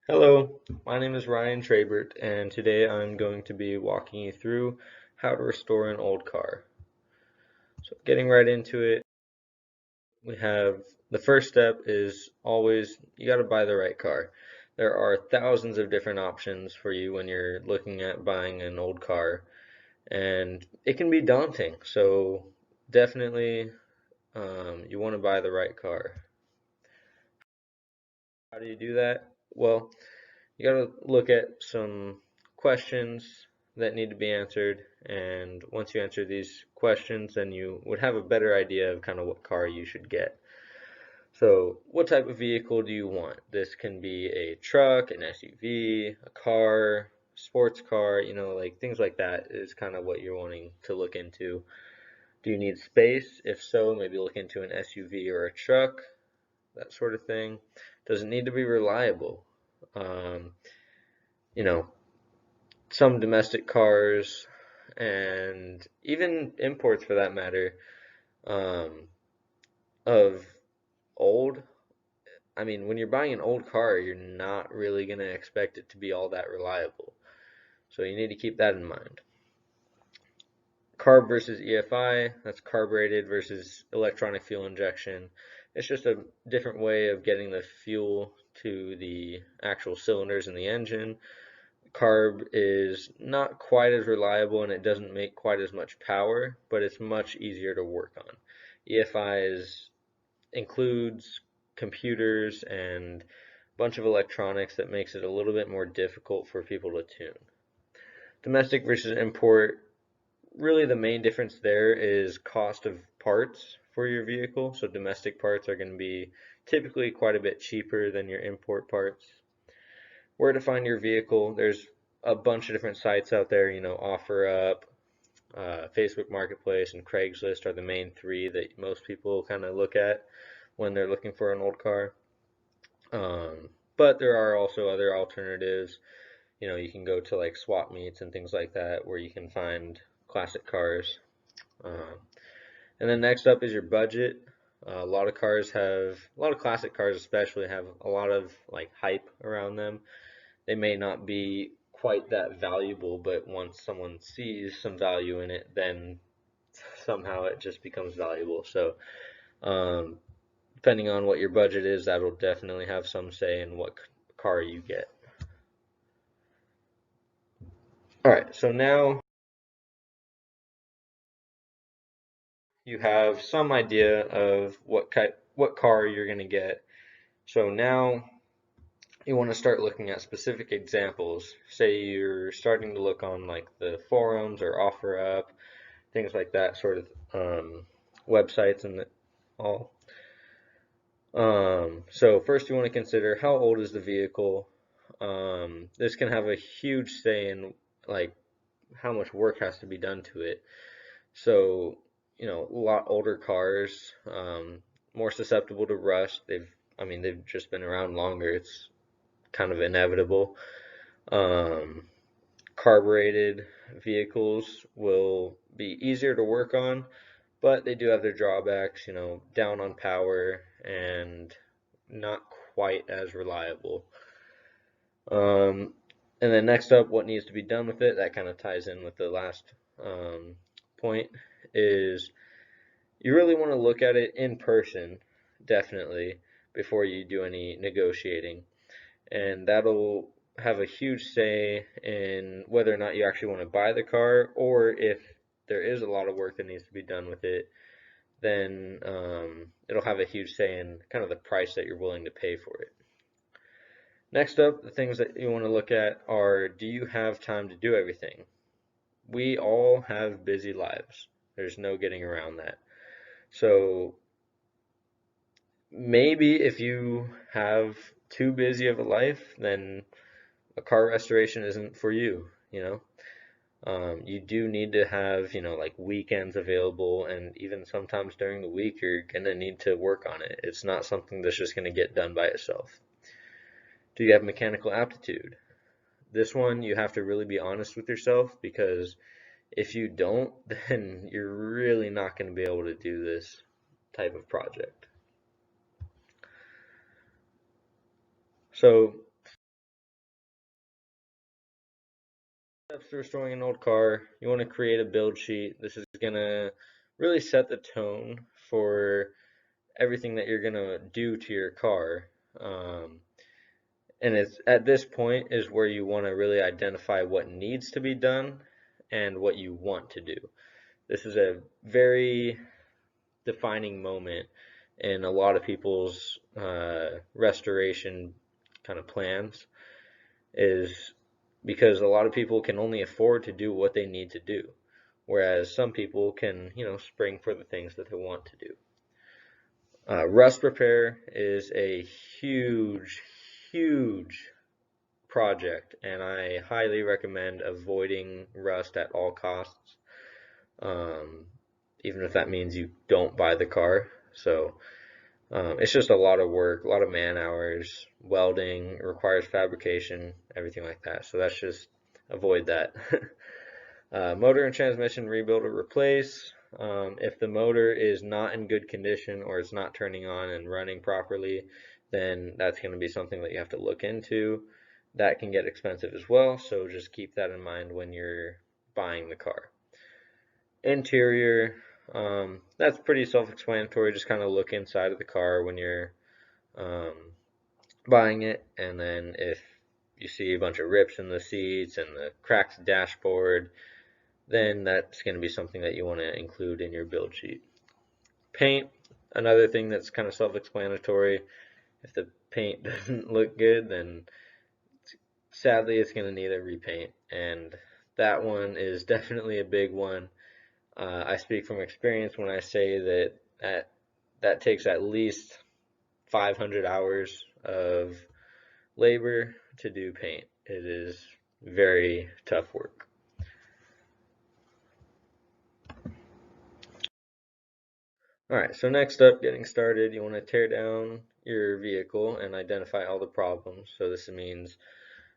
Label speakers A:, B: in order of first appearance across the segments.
A: Hello, my name is Ryan Trabert, and today I'm going to be walking you through how to restore an old car. So, getting right into it, we have the first step is always you got to buy the right car. There are thousands of different options for you when you're looking at buying an old car, and it can be daunting. So, definitely, you want to buy the right car. How do you do that? Well, you got to look at some questions that need to be answered, and once you answer these questions, then you would have a better idea of kind of what car you should get. So, what type of vehicle do you want? This can be a truck, an SUV, a car, sports car, like things like that is kind of what you're wanting to look into. Do you need space? If so, maybe look into an SUV or a truck, that sort of thing. Does it need to be reliable? Um, you know, some domestic cars and even imports for that matter, um, of old. I mean, when you're buying an old car, you're not really going to expect it to be all that reliable. So you need to keep that in mind. Carb versus EFI, that's carbureted versus electronic fuel injection. It's just a different way of getting the fuel to the actual cylinders in the engine. Carb is not quite as reliable and it doesn't make quite as much power, but it's much easier to work on. Includes computers and a bunch of electronics that makes it a little bit more difficult for people to tune. Domestic versus import, really the main difference there is cost of parts for your vehicle. So domestic parts are going to be typically quite a bit cheaper than your import parts. Where to find your vehicle? There's a bunch of different sites out there, OfferUp, Facebook Marketplace, and Craigslist are the main three that most people kind of look at when they're looking for an old car. But there are also other alternatives. You can go to like swap meets and things like that where you can find classic cars. Um, and then next up is your budget. A lot of classic cars especially have a lot of like hype around them. They may not be quite that valuable, but once someone sees some value in it, then somehow it just becomes valuable. So, um, depending on what your budget is, that'll definitely have some say in what car you get. All right, so now you have some idea of what car you're going to get. So now you want to start looking at specific examples. Say you're starting to look on like the forums or OfferUp, things like that, sort of websites and all. So first you want to consider how old is the vehicle. This can have a huge say in like how much work has to be done to it. So, a lot older cars, more susceptible to rust. They've just been around longer. It's kind of inevitable. Um, Carbureted vehicles will be easier to work on, but they do have their drawbacks, down on power and not quite as reliable. Um, and then next up, what needs to be done with it, that kind of ties in with the last um, point, is you really want to look at it in person, definitely, before you do any negotiating. And that'll have a huge say in whether or not you actually want to buy the car, or if there is a lot of work that needs to be done with it, then it'll have a huge say in kind of the price that you're willing to pay for it. Next up, the things that you want to look at are, do you have time to do everything? We all have busy lives. There's no getting around that. So maybe if you have too busy of a life, then a car restoration isn't for you. You do need to have, like weekends available, and even sometimes during the week, you're gonna need to work on it. It's not something that's just gonna get done by itself. Do you have mechanical aptitude? This one, you have to really be honest with yourself, because if you don't, then you're really not gonna be able to do this type of project. So steps to restoring an old car. You want to create a build sheet. This is going to really set the tone for everything that you're going to do to your car. And it's at this point is where you want to really identify what needs to be done and what you want to do. This is a very defining moment in a lot of people's restoration kind of plans, is because a lot of people can only afford to do what they need to do, whereas some people can, spring for the things that they want to do. Rust repair is a huge, huge project, and I highly recommend avoiding rust at all costs, even if that means you don't buy the car. So it's just a lot of work, a lot of man hours, welding, it requires fabrication, everything like that. So that's just avoid that. Motor and transmission rebuild or replace. If the motor is not in good condition or it's not turning on and running properly, then that's going to be something that you have to look into. That can get expensive as well, so just keep that in mind when you're buying the car. Interior, that's pretty self-explanatory. Just kind of look inside of the car when you're buying it, and then if you see a bunch of rips in the seats and the cracked dashboard, then that's going to be something that you want to include in your build sheet. Paint, another thing that's kind of self-explanatory. If the paint doesn't look good, then sadly it's going to need a repaint, and that one is definitely a big one. I speak from experience when I say that takes at least 500 hours of labor to do paint. It is very tough work. Alright, so next up, getting started, you want to tear down your vehicle and identify all the problems. So this means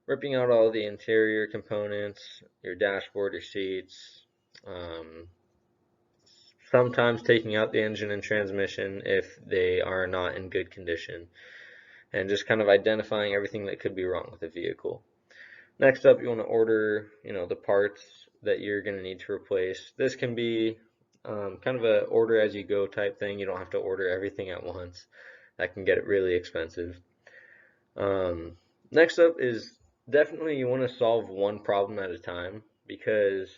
A: ripping out all the interior components, your dashboard, your seats, sometimes taking out the engine and transmission if they are not in good condition, and just kind of identifying everything that could be wrong with the vehicle. Next up, you want to order, the parts that you're going to need to replace. This can be kind of a order as you go type thing. You don't have to order everything at once. That can get it really expensive. Next up is definitely you want to solve one problem at a time, because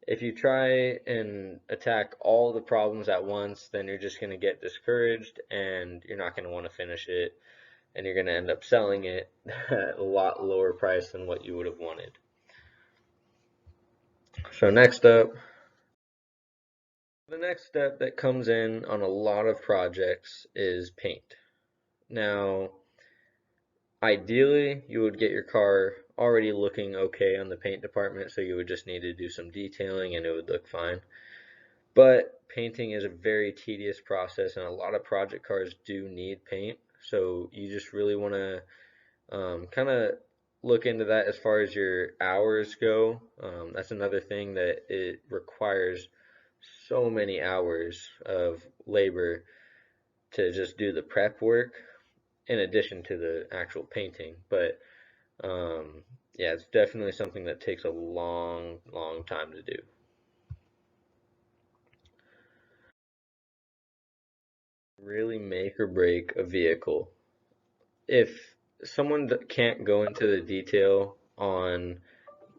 A: if you try and attack all the problems at once, then you're just going to get discouraged and you're not going to want to finish it, and you're going to end up selling it at a lot lower price than what you would have wanted. So next up, the next step that comes in on a lot of projects is paint. Now, ideally, you would get your car already looking okay on the paint department, so you would just need to do some detailing and it would look fine. But painting is a very tedious process, and a lot of project cars do need paint, so you just really want to kind of look into that as far as your hours go. That's another thing that it requires so many hours of labor to just do the prep work in addition to the actual painting. But yeah, it's definitely something that takes a long, long time to do. Really make or break a vehicle. If someone can't go into the detail on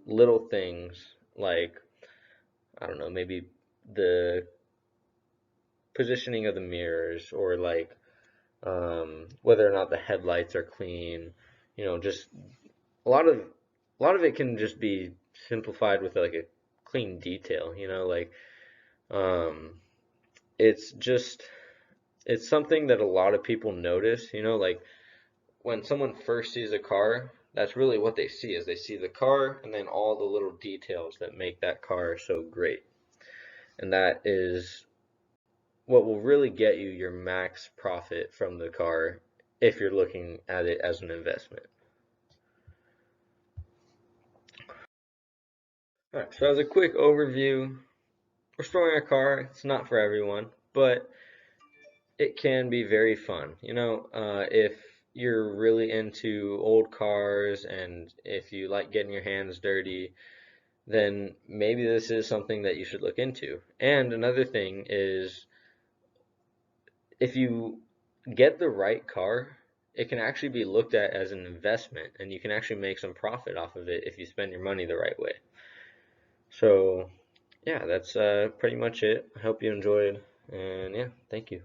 A: little things like, I don't know, maybe the positioning of the mirrors, or like whether or not the headlights are clean, just a lot of it can just be simplified with like a clean detail, like um, it's just it's something that a lot of people notice, like when someone first sees a car, that's really what they see, is they see the car and then all the little details that make that car so great. And that is what will really get you your max profit from the car if you're looking at it as an investment. Alright, so as a quick overview, restoring a car, it's not for everyone, but it can be very fun. If you're really into old cars and if you like getting your hands dirty, then maybe this is something that you should look into. And another thing is, if you get the right car, it can actually be looked at as an investment, and you can actually make some profit off of it if you spend your money the right way. So, yeah, that's pretty much it. I hope you enjoyed, and yeah, thank you.